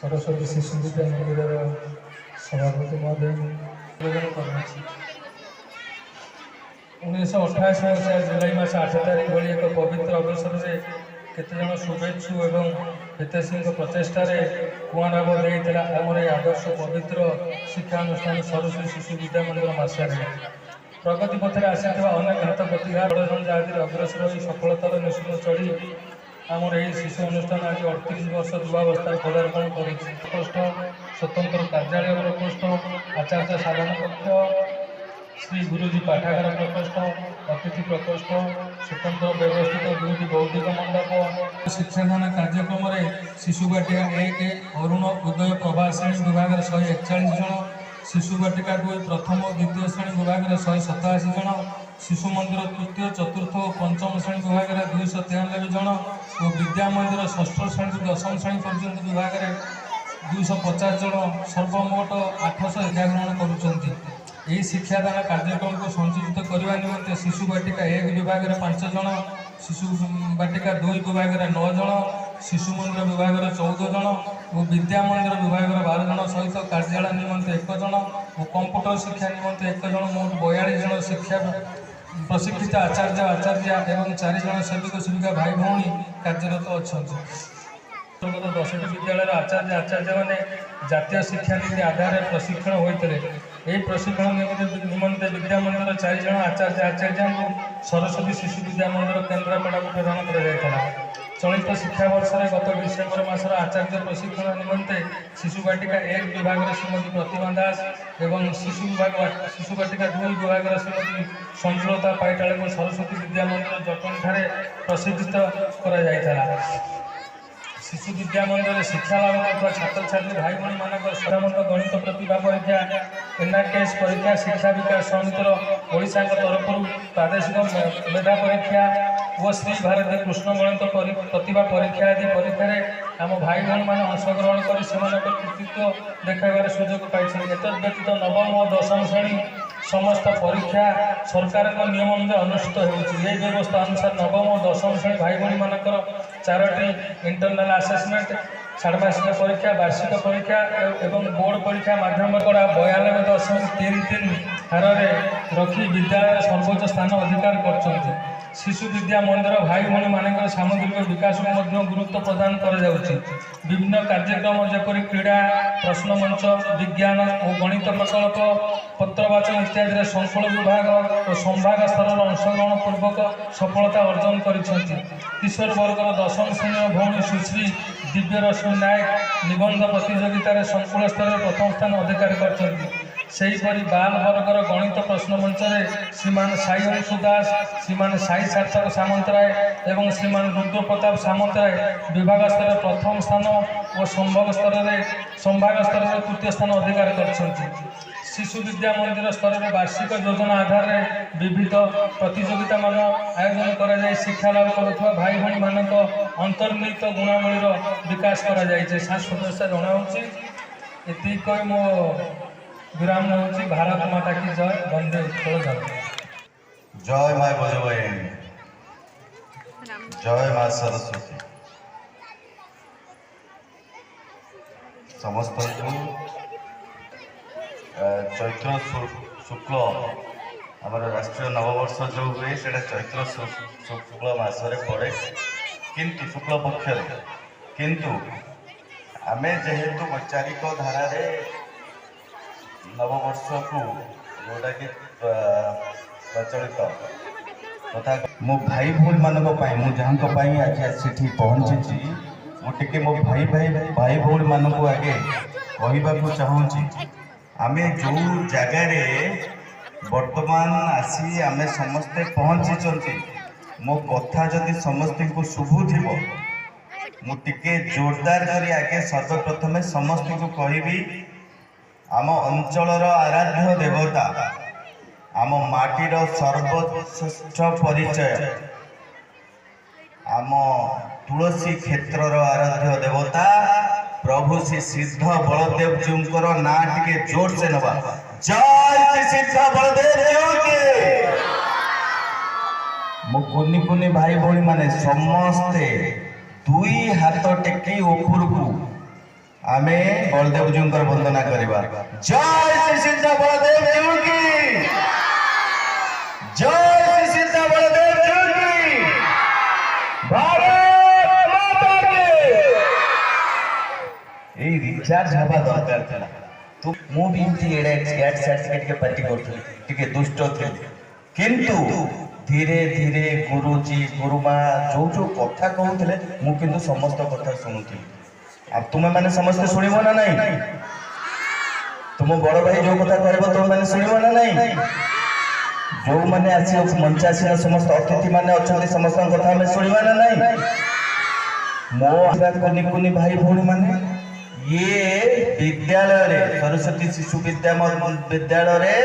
सरस्वती शिशु विद्या मंदिर सभापति महोदय निवेदन कर 1988 मसीहा जुलाई मास 8 तारिख भली एक पवित्र अवसर में केतजन शुभेच्छु एवं हितैषी प्रचेषार कुआनाभ देता आमर आदर्श पवित्र शिक्षानुष्ठान सरस्वती शिशु विद्या मंदिर मासार प्रगति पथर आसी अनेक हाथ प्रतिभा बड़जन जहादी अग्रसर हो सफलतार निश्चित चढ़ी आमर यही शिशु अनुष्ठान आज 38 वर्ष युवावस्था पदार्पण कर स्वतंत्र कार्यालय प्रकोष्ठ आचार्य साधन कक्ष श्री गुरुजी पाठागार प्रकोष्ठ अतिथि प्रकोष्ठ स्वतंत्र व्यवस्थित दुईटी बौद्धिक मंडप शिक्षादान कार्यक्रम में शिशु बाटिका 1 अरुण उदय प्रभाषिणी विभाग 141 जन शिशु बाटिका 2 प्रथम और द्वितीय श्रेणी विभाग 187 जन शिशु मंदिर तृतीय चतुर्थ और पंचम श्रेणी विभाग 293 जन और विद्या मंदिर षष्ठ श्रेणी दशम श्रेणी पर्यंत विभाग 250 जन सर्वमोट 811 ग्रहण करुँच। यही शिक्षादान कार्यक्रम को संयोजित करने निमंते शिशु बाटिका 1 विभाग 5 जन शिशु बाटिका 2 विभाग 9 जन शिशु मंदिर विभाग 14 जन और विद्या मंदिर विभाग 12 जन सहित कार्यालय निमंते 1 जन और कंप्यूटर शिक्षा निमंते 1 जन मोट 42 जन शिक्षा प्रशिक्षित आचार्य एवं 4 जन सेविक सेविका भाई भौणी कार्यरत अच्छा 10टी विद्यालय आचार्य मैंने जातीय शिक्षा नीति आधार प्रशिक्षण होते यही प्रशिक्षण निमंते विद्या मंदिर 4 जन आचार्य को सरस्वती शिशु विद्या मंदिर केन्द्रापड़ा को प्रदान कर चलित शिक्षा वर्ष में गत डिसेम्बर मासर आचार्य प्रशिक्षण निमंते शिशु बाटिका 1 विभाग श्रीमती प्रतिमा दास एवं शिशु बाटिका 2 विभाग श्रीमती संजुलता पाइटाले को सरस्वती विद्या मंदिर जटन प्रशिक्षित कर शिशु विद्या मंदिर शिक्षा लाभ करता छात्र छात्री भाई भाई मानक साधारण गणित प्रतिभा परीक्षा एनआरटीएस परीक्षा शिक्षा विकास समितिर ओडिशा तरफ प्रादेशिक मेधा परीक्षा और श्री भारती कृष्ण गणित प्रतिभा परीक्षा आदि परीक्षा आम भाई भाई मैंने अंशग्रहण कर कृतित्व देखाइबार सुजोग पाई व्यतीत नवम और दशम श्रेणी समस्त परीक्षा सरकार नियम अनुसार अनुष्ठित होती व्यवस्था अनुसार नवम और दशम श्रेणी भाई भाई मानकर 4टी इंटरनाल आसेसमेंट षाण्मासिक परीक्षा वार्षिक परीक्षा एवं बोर्ड परीक्षा माध्यम 92.33 हार रखी विद्यालय सर्वोच्च स्थान अधिकार कर शिशु विद्या मंदिर भाई भाई मानक सामग्रिक विकास को गुरुत्व प्रदान कर विभिन्न कार्यक्रम जपरी क्रीड़ा प्रश्न मंच विज्ञान और गणित प्रकल्प पत्रवाचन इत्यादि संकुल विभाग और संभाग स्तर अंशग्रहण पूर्वक सफलता अर्जन कर किशोर वर्गर दशम श्रेणी भौणी सुश्री दिव्य रश्मि नायक निबंध प्रतियोगितार संकुल स्तर प्रथम स्थान अधिकार कर बाल वर्गर गणित प्रश्न मंच श्रीमान साई अंशु दास श्रीमान साई सार्थक सामंतराय एवं श्रीमान रुद्र प्रताप सामंतराय विभाग स्तर प्रथम स्थान और संभाग स्तर में तृतीय स्थान अधिकार कर शिशु विद्या मंदिर स्तर में वार्षिक योजना आधार में विविध प्रतियोगिता मान आयोजन कर शिक्षा लाभ कर भाई भाई मानक अंतर्निहित गुणावलीर विकास कर सांस्कृतिक जनाऊँगी ये कही मो विराम नौची। भारत माता की जय। वंदे उत्कल जय माँ भजबयिनी जय माँ सरस्वती समस्त चैत्र शुक्ल आमर राष्ट्रीय नववर्ष जो हुए से चैत्र शुक्ल मसरे पड़े किंतु शुक्ल पक्ष किंतु आम जेहेतु वैचारिक धारा नववर्ष को जोटा कि प्रचलित तथा मो भाई भूल मानक मु जहाँ आज से पहुँची मुझे मो भाई भूल मानक आगे कहवाक चाहूँगी आम जो जगार वर्तमान आसी आम समस्ते पहुँची मो कथा जदि समस्त को शुभुव मुझे जोरदार कर आगे सर्वप्रथमे समस्त को कहबी आम अंचलर आराध्य देवता आम माटीर सर्वश्रेष्ठ परिचय आम तुलसी क्षेत्रर आराध्य देवता प्रभु श्री सिद्ध बलदेव जीकर ना टे जोर से नवा जय श्री सिद्ध बलदेव के मो कुनी कुनी भाई भाई माने समस्ते दुई हाथ टेकी ऊपर को आमे बलदेव जी वंदना करवा। जय श्री सिद्धा बलदेव जी की, जय श्री सिद्धा बलदेव जी की, भारत माता की। ए रिचार्ज हवा दरकार था तो मु भी इनती एडा एड सर्टिफिकेट के पार्टी करथि टिके दुष्ट थे किंतु धीरे धीरे गुरुजी गुरुमा जो जो कथा कहूले मु किंतु समस्त कथा सुनुथि। अब तुम मैंने समस्त सुनिबो ना नहीं, तुम बड़ भाई जो कथा कहबो तुम मैंने सुनिबो ना नहीं, जो माने आसी मंच आसी समस्त अतिथि माने अछंती समस्त कथा में सुनिबो ना नहीं। मो कुनी कुनी भाई भौणी माने ये विद्यालय रे सरस्वती शिशु विद्यालय रे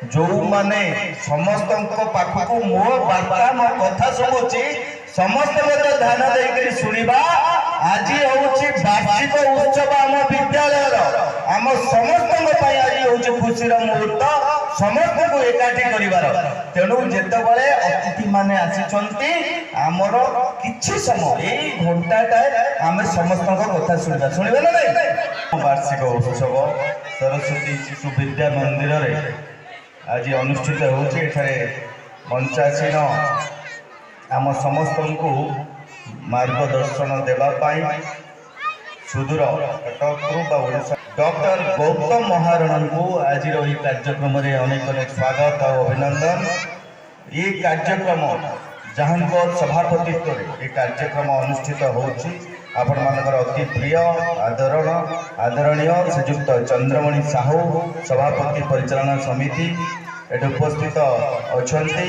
जो माने समस्त पाखक मो वार्ता मो कथा सुनुची समस्त मत ध्यान देकर सुनिबा। आज होउची वार्षिक उत्सव आम विद्यालय आम समस्त आज हूँ खुशी मुहूर्त समस्त को एकाठी कर। तेणु जितेबाला अतिथि माने आसी आमर किछि समय यही घंटाटा आम समस्त कथा शुणा शुणवे ना नहीं। वार्षिक उत्सव सरस्वती शिशु विद्या मंदिर रे आज अनुष्ठित होउची। एठारे मंचासीन आम समस्त को मार्गदर्शन देवाई सुदूर कटक ओडिशा डॉक्टर गौतम महारण को आज कार्यक्रम में अनेक अनेक स्वागत और अभिनंदन। ये कार्यक्रम जहां सभापतित्व ये कार्यक्रम अनुष्ठित होउची आपण मानकर अति प्रिय आदरणीय श्रीयुक्त चंद्रमणि साहू सभापति परिचालना समिति एट उपस्थित अछंती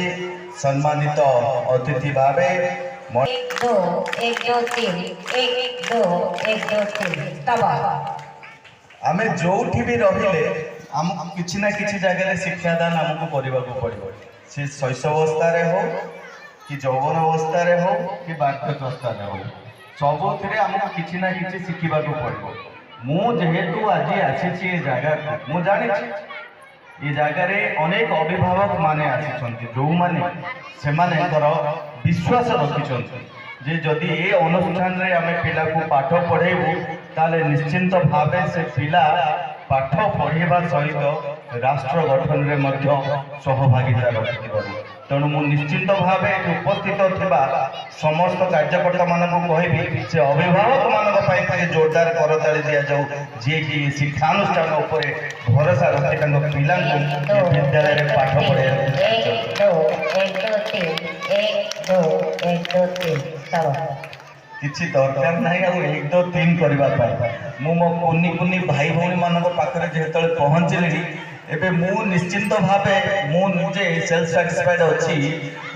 सम्मानित अतिथि भावे 1 2 1 2 3 1 2 1 2 3 तब आमे जोठी भी रहिले हमको किछि ना किछि जगह शिक्षादान हमको करबा को पड़िबो। से शैशवावस्था रे हो कि यौवन अवस्था रे हो कि वार्धक्यावस्था रे हो सबुथिरे हमको किछि ना किछि शिखिबा को पड़िबो। मु जेहेतु आज आसी ए जगह मु जानि ये जगार अनेक अभिभावक माने आसी जो माने से विश्वास रखिंट जे जदि ये अनुष्ठान रे आमे पिला को पाठ पढ़ेबू ताले निश्चिंत भावे से पिला पाठ पढ़ेबा सहित राष्ट्र गठन रे मध्य सहभागिता रखिबो। तेणु मु निश्चिंत भावे उपस्थित थिबा समस्त कार्यकर्ता मानक कहबी से अभिभावक मानक पाई जोरदार करताली दिया जाऊ जे कि शिक्षानुष्ठान उपरे भरोसा रखि तांको पिला को विद्यालय रे पाठ पढ़े। 1 2 1 2 3 1 2 1 2 3 तब किछि दरकार नहीं आ 1 2 3 करबा पाई मु मो कुनी कुनी भाई भौणी मानक पाखरे जेतले पहुंचली एबे मु निश्चिंत भावे मु निजे सेल्फ सैटिस्फाइड अछि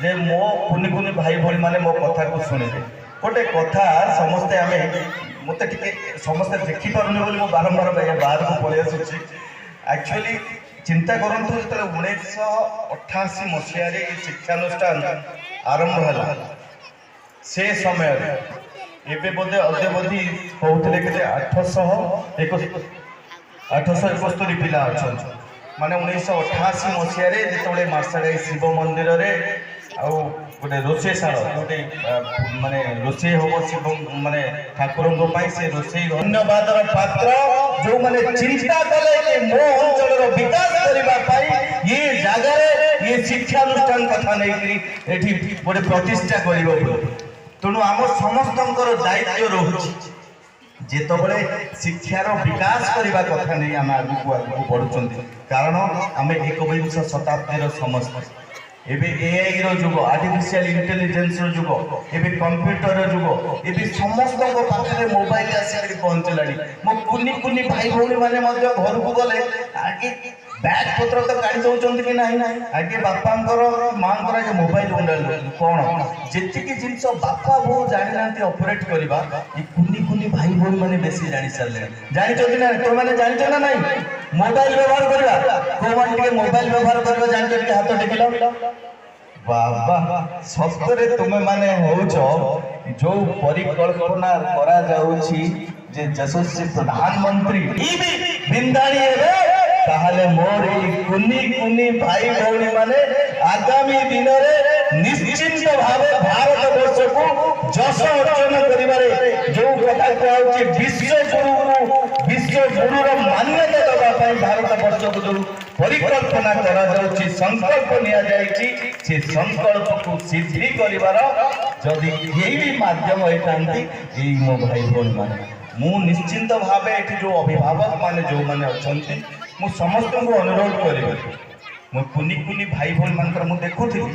जे मो कुनी कुनी भाई भौणी माने मो कथा को सुनिबे। गोटे कथा समस्ते आमे मते टिके समस्ते देखि पारुनी बोली मो बारंबार बाहर को पळे आसुछि। एक्चुअली चिंता करंतु जेतले 1988 मसिया रे शिक्षानुष्ठान आरंभ हला से समय एबे बोधे अद्यवधि कहते कि 871 पिला अच्छा माने 1988 मसीह जो मार्साड़े शिव मंदिर रे आउ गोटे रोषेशाल गोटे माने रोषे हम शिव माने ठाकुर से रोषे धन्यवाद पात्र जो माने चिंता कले कि मो अंचल विकास करने ये जगह ये शिक्षानुष्ठान कथा नहीं एठी गोटे प्रतिष्ठा कर। तेणु आम समस्त दायित्व रोचे जितेबले शिक्षार विकास करने कथा नहीं आम आगू आगू बढ़ुं कारण आम 21 शताब्दी समस्त एबे एआई रो जुग आर्टिफिशियल इंटेलिजेंस रो जुग एबे कंप्यूटर रो जुग एबे समस्त को पाखरे मोबाइल आसी पहुंचलानी मो कुनी कुनी भाई भौणी माने मध्य घर को गले आगे बैग पत्र तो गाड़ी दौरान कि ना आगे बापांकर मांकर आगे मोबाइल उंडाल कौन जी जिनस बापा बो जानी ना ऑपरेट करवा ये कुनी कुनी भाई भौणी माने बेसी जानी सारे जानी ना तो मैंने जानी ना नहीं मोबाइल व्यवहार करवा को मान मोबाइल व्यवहार करवा जानी हाथ टेकिल बाबा सप्तरे तुमे माने होउछ जो परिकल्पना करा जाउछि जे यशस्वी प्रधानमंत्री ई भी बिंदाणी हेबे ताहले मोर ई कुनी कुनी भाई भौणी माने आगामी दिन रे निश्चित भावे भारत वर्ष को जश अर्जन करिबारे जो कथा कहउछि विश्व गुरु ଗୁରୁର ମାନ୍ୟତା ଦେବା ପାଇଁ ଭାରତ ବର୍ଷକୁ ଯେଉଁ ପରିକଳ୍ପନା କରାଯାଉଛି ସଂକଳ୍ପ ନିଆଯାଇଛି ସେ ସଂକଳ୍ପକୁ ସିଦ୍ଧି କରିବାର ଯଦି କେହି ବି ମାଧ୍ୟମ ହେଇଥାନ୍ତି ଏଇ ମୋ ଭାଇ ଭଉଣୀମାନେ। ମୁଁ ନିଶ୍ଚିନ୍ତ ଭାବେ ଏଠି ଯେଉଁ ଅଭିଭାବକ ମାନେ ଯେଉଁମାନେ ଅଛନ୍ତି ମୁଁ ସମସ୍ତଙ୍କୁ ଅନୁରୋଧ କରିବି। ମୁଁ କୁନି କୁନି ଭାଇ ଭଉଣୀମାନଙ୍କର ମୁଁ ଦେଖୁଥିଲି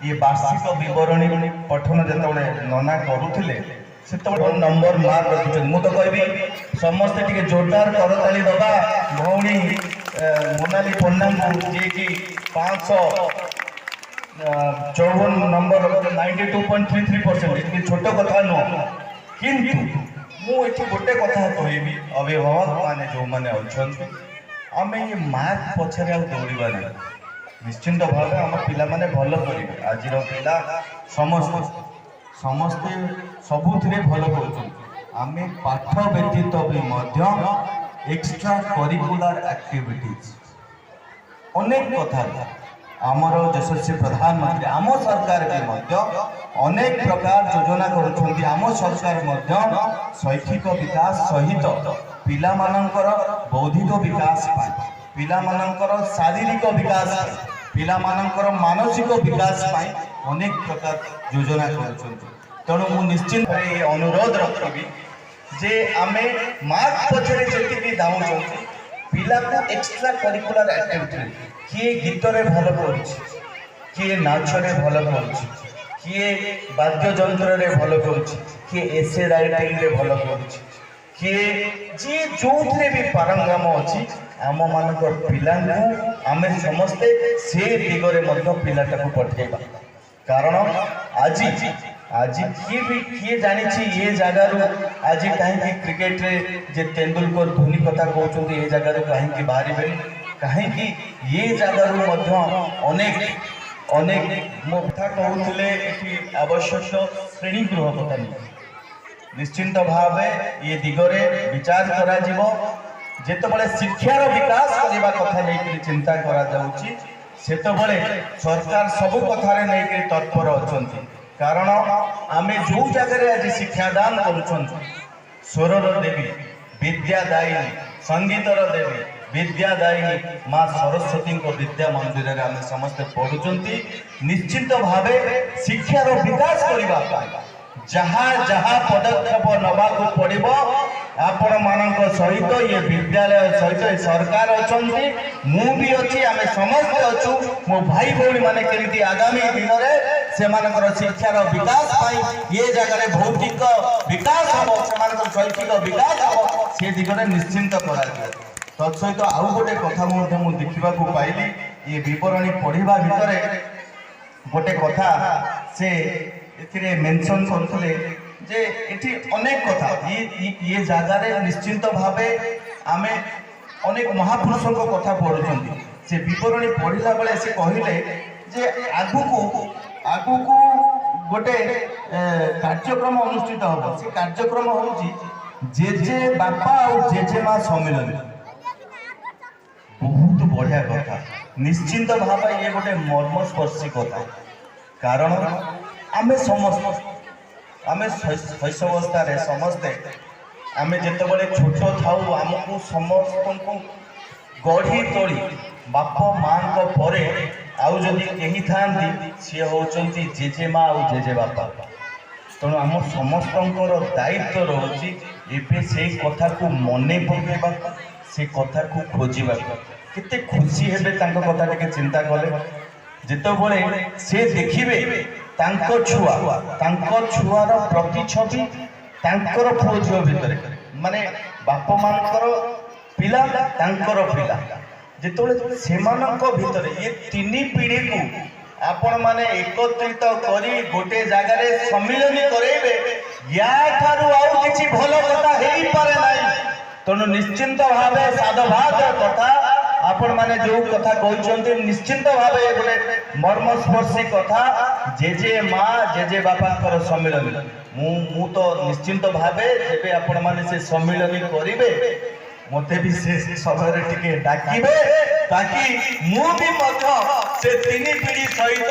ଇଏ ବାର୍ଷିକ ବିବରଣୀ ପଠନ ଯେତେବେଳେ ନନା କରୁଥିଲେ ସେତେବେଳେ ନମ୍ବର ମାର୍କ ରଖୁଛନ୍ତି। ମୁଁ ତ କହିବି ସମସ୍ତେ ଟିକେ ଜୋରଦାର କରତାଳି ଦେବା ଭଉଣୀ ମୋନାଲି ପଣ୍ଡାଙ୍କୁ ଯିଏକି 554 ନମ୍ବର 92.33%। ଏଠି ଛୋଟ କଥା ନୁହଁ। କିନ୍ତୁ ମୁଁ ଏଠି ଗୋଟେ କଥା କହିବି ଅଭିଭାବକ ମାନେ ଯେଉଁମାନେ ଅଛନ୍ତି ଆମେ ଏ ମାର୍କ ପଛରେ ଆଉ ଦୌଡ଼ିବା ନାହିଁ। ନିଶ୍ଚିନ୍ତ ଭାବେ ଆମ ପିଲାମାନେ ଭଲ କରିବେ। ଆଜିର ପିଲା ସମସ୍ତେ ସବୁଥିରେ ଭଲ କରୁଛନ୍ତି। ଆମେ ପାଠ ବ୍ୟତୀତ ବି ମଧ୍ୟ ଏକ୍ସଟ୍ରା କରିକୁଲାର ଆକ୍ଟିଭିଟିଜ୍ ଅନେକ କଥା ଆମର ଯଶସ୍ୱୀ ପ୍ରଧାନମନ୍ତ୍ରୀ ଆମ ସରକାର ବି ମଧ୍ୟ ଅନେକ ପ୍ରକାର ଯୋଜନା କରୁଛନ୍ତି। ଆମ ସରକାର ମଧ୍ୟ ଶୈକ୍ଷିକ ବିକାଶ ସହିତ ପିଲାମାନଙ୍କର ବୌଦ୍ଧିକ ବିକାଶ ପାଇଁ, ପିଲାମାନଙ୍କର ଶାରୀରିକ ବିକାଶ ପାଇଁ, ପିଲାମାନଙ୍କର ମାନସିକ ବିକାଶ ପାଇଁ ଅନେକ ପ୍ରକାର ଯୋଜନା କରୁଛନ୍ତି। ତେଣୁ ମୁଁ ନିଶ୍ଚିତ ଭାବେ ଅନୁରୋଧ ରଖିବି ଯେ ଆମେ ମାର୍କ ପଛରେ ଯେତିକି ଧାଉଁଛନ୍ତି ପିଲାକୁ ଏକ୍ସଟ୍ରା କରିକୁଲାର ଆକ୍ଟିଭିଟି, କିଏ ଗୀତରେ ଭଲ କରୁଛି, କିଏ ନାଚରେ ଭଲ କରୁଛି, କିଏ ବାଦ୍ୟଯନ୍ତ୍ରରେ ଭଲ କରୁଛି, କିଏ ଏସେ ରାଇଟିଂରେ ଭଲ କରୁଛି, କିଏ ଯିଏ ଯେଉଁଥିରେ ବି ପାରଙ୍ଗମ ଅଛି ଆମମାନଙ୍କ ପିଲାଙ୍କୁ ଆମେ ସମସ୍ତେ ସେ ଦିଗରେ ମଧ୍ୟ ପିଲାଟାକୁ ପଠେଇବା। କାରଣ ଆଜି କିଏ ଜାଣିଛି ଏ ଜାଗାରୁ ଆଜି କାହିଁକି କ୍ରିକେଟରେ ଯେ ତେନ୍ଦୁଲକର ଧୋନି କଥା କହୁଛନ୍ତି ଏ ଜାଗାରୁ କାହିଁକି ବାହାରିବେନି, କାହିଁକି ଏ ଜାଗାରୁ ମଧ୍ୟ ଅନେକ ମୋ କଥା କହୁଥିଲେ ଏଠି ଆବଶ୍ୟକ ଶ୍ରେଣୀ ଗୃହ କଥା ନେଇ ନିଶ୍ଚିନ୍ତ ଭାବେ ଏ ଦିଗରେ ବିଚାର କରାଯିବ। ଯେତେବେଳେ ଶିକ୍ଷାର ବିକାଶ କରିବା କଥା ନେଇକରି ଚିନ୍ତା କରାଯାଉଛି ସେତେବେଳେ ସରକାର ସବୁ କଥାରେ ନେଇକରି ତତ୍ପର ଅଛନ୍ତି। କାରଣ ଆମେ ଯେଉଁ ଜାଗାରେ ଆଜି ଶିକ୍ଷାଦାନ କରୁଛନ୍ତି ସ୍ୱରର ଦେବୀ ବିଦ୍ୟାଦାୟିନୀ, ସଙ୍ଗୀତର ଦେବୀ ବିଦ୍ୟାଦାୟିନୀ ମା ସରସ୍ୱତୀଙ୍କ ବିଦ୍ୟା ମନ୍ଦିରରେ ଆମେ ସମସ୍ତେ ପଢୁଛନ୍ତି। ନିଶ୍ଚିତ ଭାବେ ଶିକ୍ଷାର ବିକାଶ କରିବା ପାଇଁ ଯାହା ପଦକ୍ଷେପ ନେବାକୁ ପଡ଼ିବ ଆପଣମାନଙ୍କ ସହିତ ଏ ବିଦ୍ୟାଳୟ ସହିତ ଏ ସରକାର ଅଛନ୍ତି, ମୁଁ ବି ଅଛି, ଆମେ ସମସ୍ତେ ଅଛୁ। ମୋ ଭାଇ ଭଉଣୀ ମାନେ କେମିତି ଆଗାମୀ ଦିନରେ ସେମାନଙ୍କର ଶିକ୍ଷାର ବିକାଶ ପାଇଁ ଏ ଜାଗାରେ ଭୌତିକ ବିକାଶ ହେବ, ସେମାନଙ୍କର ଶୈକ୍ଷିକ ବିକାଶ ହେବ, ସେ ଦିଗରେ ନିଶ୍ଚିନ୍ତ କରାଯିବ। ତତ୍ସହିତ ଆଉ ଗୋଟେ କଥା ମଧ୍ୟ ମୁଁ ଦେଖିବାକୁ ପାଇଲି ଏ ବିବରଣୀ ପଢ଼ିବା ଭିତରେ ଗୋଟେ କଥା ସେ ଏଥିରେ ମେନସନ୍ କରୁଥିଲେ ଯେ ଏଠି ଅନେକ କଥା ଇଏ ଜାଗାରେ ନିଶ୍ଚିନ୍ତ ଭାବେ ଆମେ ଅନେକ ମହାପୁରୁଷଙ୍କ କଥା ପଢ଼ୁଛନ୍ତି। ସେ ବିବରଣୀ ପଢ଼ିଲା ବେଳେ ସେ କହିଲେ ଯେ ଆଗକୁ ଗୋଟେ କାର୍ଯ୍ୟକ୍ରମ ଅନୁଷ୍ଠିତ ହେବ। ସେ କାର୍ଯ୍ୟକ୍ରମ ହେଉଛି ଜେଜେ ବାପା ଆଉ ଜେଜେମା ସମ୍ମିଳନୀ। ବହୁତ ବଢ଼ିଆ କଥା, ନିଶ୍ଚିନ୍ତ ଭାବେ ଇଏ ଗୋଟେ ମର୍ମସ୍ପର୍ଶୀ କଥା। କାରଣ ଆମେ ଶୈଶବାବସ୍ଥାରେ ସମସ୍ତେ ଆମେ ଯେତେବେଳେ ଛୋଟ ଥାଉ ଆମକୁ ସମସ୍ତଙ୍କୁ ଗଢ଼ି ତୋଳି ବାପ ମାଙ୍କ ପରେ ଆଉ ଯଦି କେହି ଥାଆନ୍ତି ସିଏ ହେଉଛନ୍ତି ଜେଜେମା ଆଉ ଜେଜେବାପା। ତେଣୁ ଆମ ସମସ୍ତଙ୍କର ଦାୟିତ୍ୱ ରହୁଛି ଏବେ ସେଇ କଥାକୁ ମନେ ପକାଇବାକୁ, ସେ କଥାକୁ ଖୋଜିବାକୁ। କେତେ ଖୁସି ହେବେ ତାଙ୍କ କଥା ଟିକେ ଚିନ୍ତା କଲେ ଯେତେବେଳେ ସେ ଦେଖିବେ ତାଙ୍କ ଛୁଆର ପ୍ରତିଛବି ତାଙ୍କର ପୁଅ ଝିଅ ଭିତରେ, ମାନେ ବାପା ମାଙ୍କର ପିଲା ତାଙ୍କର ପିଲା, ଯେତେବେଳେ ସେମାନଙ୍କ ଭିତରେ ଏ ତିନି ପିଢ଼ିକୁ ଆପଣମାନେ ଏକତ୍ରିତ କରି ଗୋଟେ ଜାଗାରେ ସମ୍ମିଳନୀ କରେଇବେ, ୟାଠାରୁ ଆଉ କିଛି ଭଲ କଥା ହେଇପାରେ ନାହିଁ। ତେଣୁ ନିଶ୍ଚିନ୍ତ ଭାବେ ସାଧୁବାଦ କଥା ଆପଣମାନେ ଯେଉଁ କଥା କହୁଛନ୍ତି ନିଶ୍ଚିନ୍ତ ଭାବେ ଗୋଟେ ମର୍ମସ୍ପର୍ଶୀ କଥା। ଜେଜେ ମା ଜେଜେ ବାପାଙ୍କର ସମ୍ମିଳନୀ ମୁଁ ତ ନିଶ୍ଚିନ୍ତ ଭାବେ ଯେବେ ଆପଣମାନେ ସେ ସମ୍ମିଳନୀ କରିବେ ମୋତେ ବି ସେ ସମୟରେ ଟିକେ ଡାକିବେ, ତାକି ମୁଁ ବି ମଧ୍ୟ ସେ ତିନି ପିଢ଼ି ସହିତ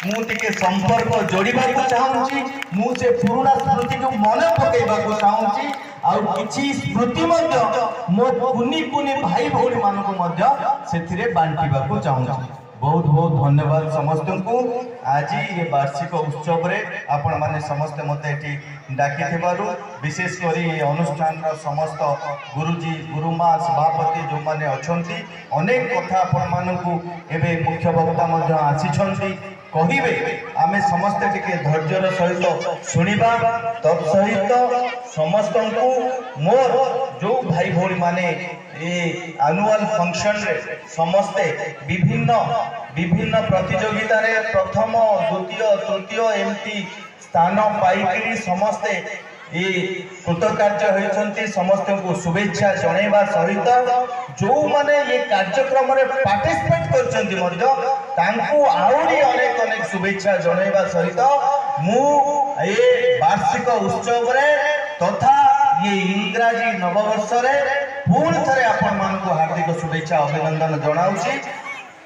ମୁଁ ଟିକେ ସମ୍ପର୍କ ଯୋଡ଼ିବାକୁ ଚାହୁଁଛି। ମୁଁ ସେ ପୁରୁଣା ସ୍ମୃତିକୁ ମନେ ପକାଇବାକୁ ଚାହୁଁଛି। ଆଉ କିଛି ସ୍ମୃତି ମଧ୍ୟ ମୋ କୁନି କୁନି ଭାଇ ଭଉଣୀ ମାନଙ୍କୁ ମଧ୍ୟ ସେଥିରେ ବାଣ୍ଟିବାକୁ ଚାହୁଁଛି। ବହୁତ ବହୁତ ଧନ୍ୟବାଦ ସମସ୍ତଙ୍କୁ। ଆଜି ଏ ବାର୍ଷିକ ଉତ୍ସବରେ ଆପଣମାନେ ସମସ୍ତେ ମୋତେ ଏଠି ଡାକିଥିବାରୁ, ବିଶେଷ କରି ଏ ଅନୁଷ୍ଠାନର ସମସ୍ତ ଗୁରୁଜୀ ଗୁରୁମା ସଭାପତି ଯେଉଁମାନେ ଅଛନ୍ତି, ଅନେକ କଥା ଆପଣମାନଙ୍କୁ ଏବେ ମୁଖ୍ୟ ବକ୍ତା ମଧ୍ୟ ଆସିଛନ୍ତି କହିବେ, ଆମେ ସମସ୍ତେ ଟିକେ ଧୈର୍ଯ୍ୟର ସହିତ ଶୁଣିବା। ତତ୍ ସହିତ ସମସ୍ତଙ୍କୁ ମୋର ଯେଉଁ ଭାଇ ଭଉଣୀ ମାନେ ଏ ଆନୁଆଲ ଫଙ୍କସନରେ ସମସ୍ତେ ବିଭିନ୍ନ ପ୍ରତିଯୋଗିତାରେ ପ୍ରଥମ ଦ୍ୱିତୀୟ ତୃତୀୟ ଏମିତି ସ୍ଥାନ ପାଇକରି ସମସ୍ତେ କୃତକାର୍ଯ୍ୟ ହୋଇଛନ୍ତି, ସମସ୍ତଙ୍କୁ ଶୁଭେଚ୍ଛା ଜଣାଇବା ସହିତ ଯେଉଁମାନେ ଏ କାର୍ଯ୍ୟକ୍ରମରେ ପାର୍ଟିସିପେଟ୍ କରିଛନ୍ତି ମଧ୍ୟ ତାଙ୍କୁ ଆହୁରି ଅନେକ ଅନେକ ଶୁଭେଚ୍ଛା ଜଣାଇବା ସହିତ ମୁଁ ଏ ବାର୍ଷିକ ଉତ୍ସବରେ ତଥା ଏ ଇଂରାଜୀ ନବବର୍ଷରେ ପୁଣି ଥରେ ଆପଣମାନଙ୍କୁ ହାର୍ଦ୍ଦିକ ଶୁଭେଚ୍ଛା ଅଭିନନ୍ଦନ ଜଣାଉଛି।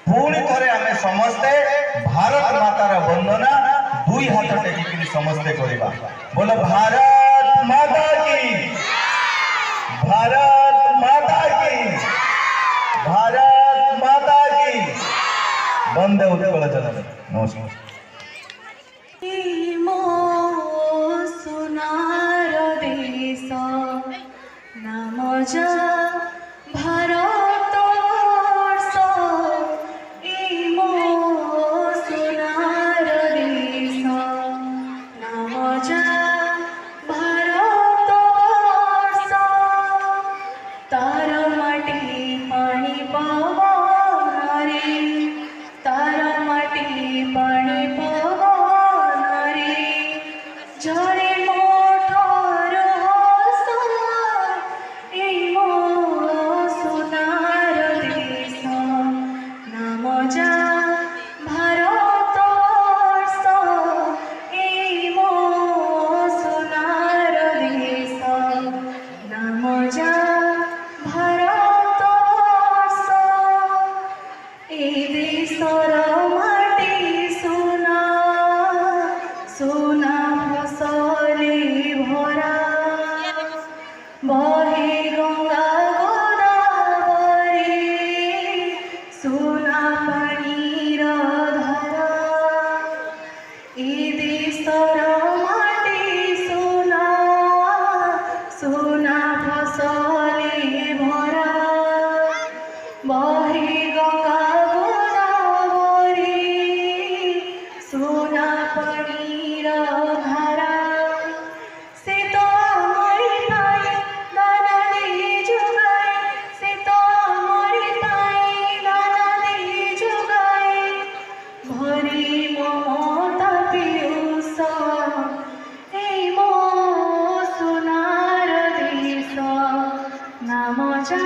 ପୁଣି ଥରେ ଆମେ ସମସ୍ତେ ଭାରତ ମାତାର ବନ୍ଦନା ଦୁଇ ହାତ ଟେକିକିରି ସମସ୍ତେ କରିବା। ବୋଲ ଭାରତ ମାତା କି, ଭାରତ ମାତା କି, ଭାରତ ମାତା କି। ବନ୍ଦେ ଉତ୍କଳ ଜନନୀ। ନମସ୍କାର। ମୋ সোনার দেশ নাম যা ভারতবর্ষ, এই মো সোনার দেশ নাম যা ভারতবর্ষ, তার মাটি পানি পবনরে, তার মাটি পানি পবনরে ঝরে মোঠর হস, এই মো সোনার দেশ নাম যা ভারতবর্ষ, এই মো সোনার দেশ নাম যা ভারতবর্ষ, এই দেশর মাটি সোনা, সোনা ফসলে ভরা, বহে গঙ্গা গোদাবরী, সোনা পানির ধারা, এই দেশর মাটি সোনা, সোনা ফসলে ভরা, বহে গঙ্গা গোদাবরী, সোনা পানির ধারা, সে তো আমারি পাই দানা দিয়ে যোগায়, সে তো আমারি পাই দানা দিয়ে যোগায়, ভরি মমতা পিয়ুষ, এই মো সোনার দেশ নাম যা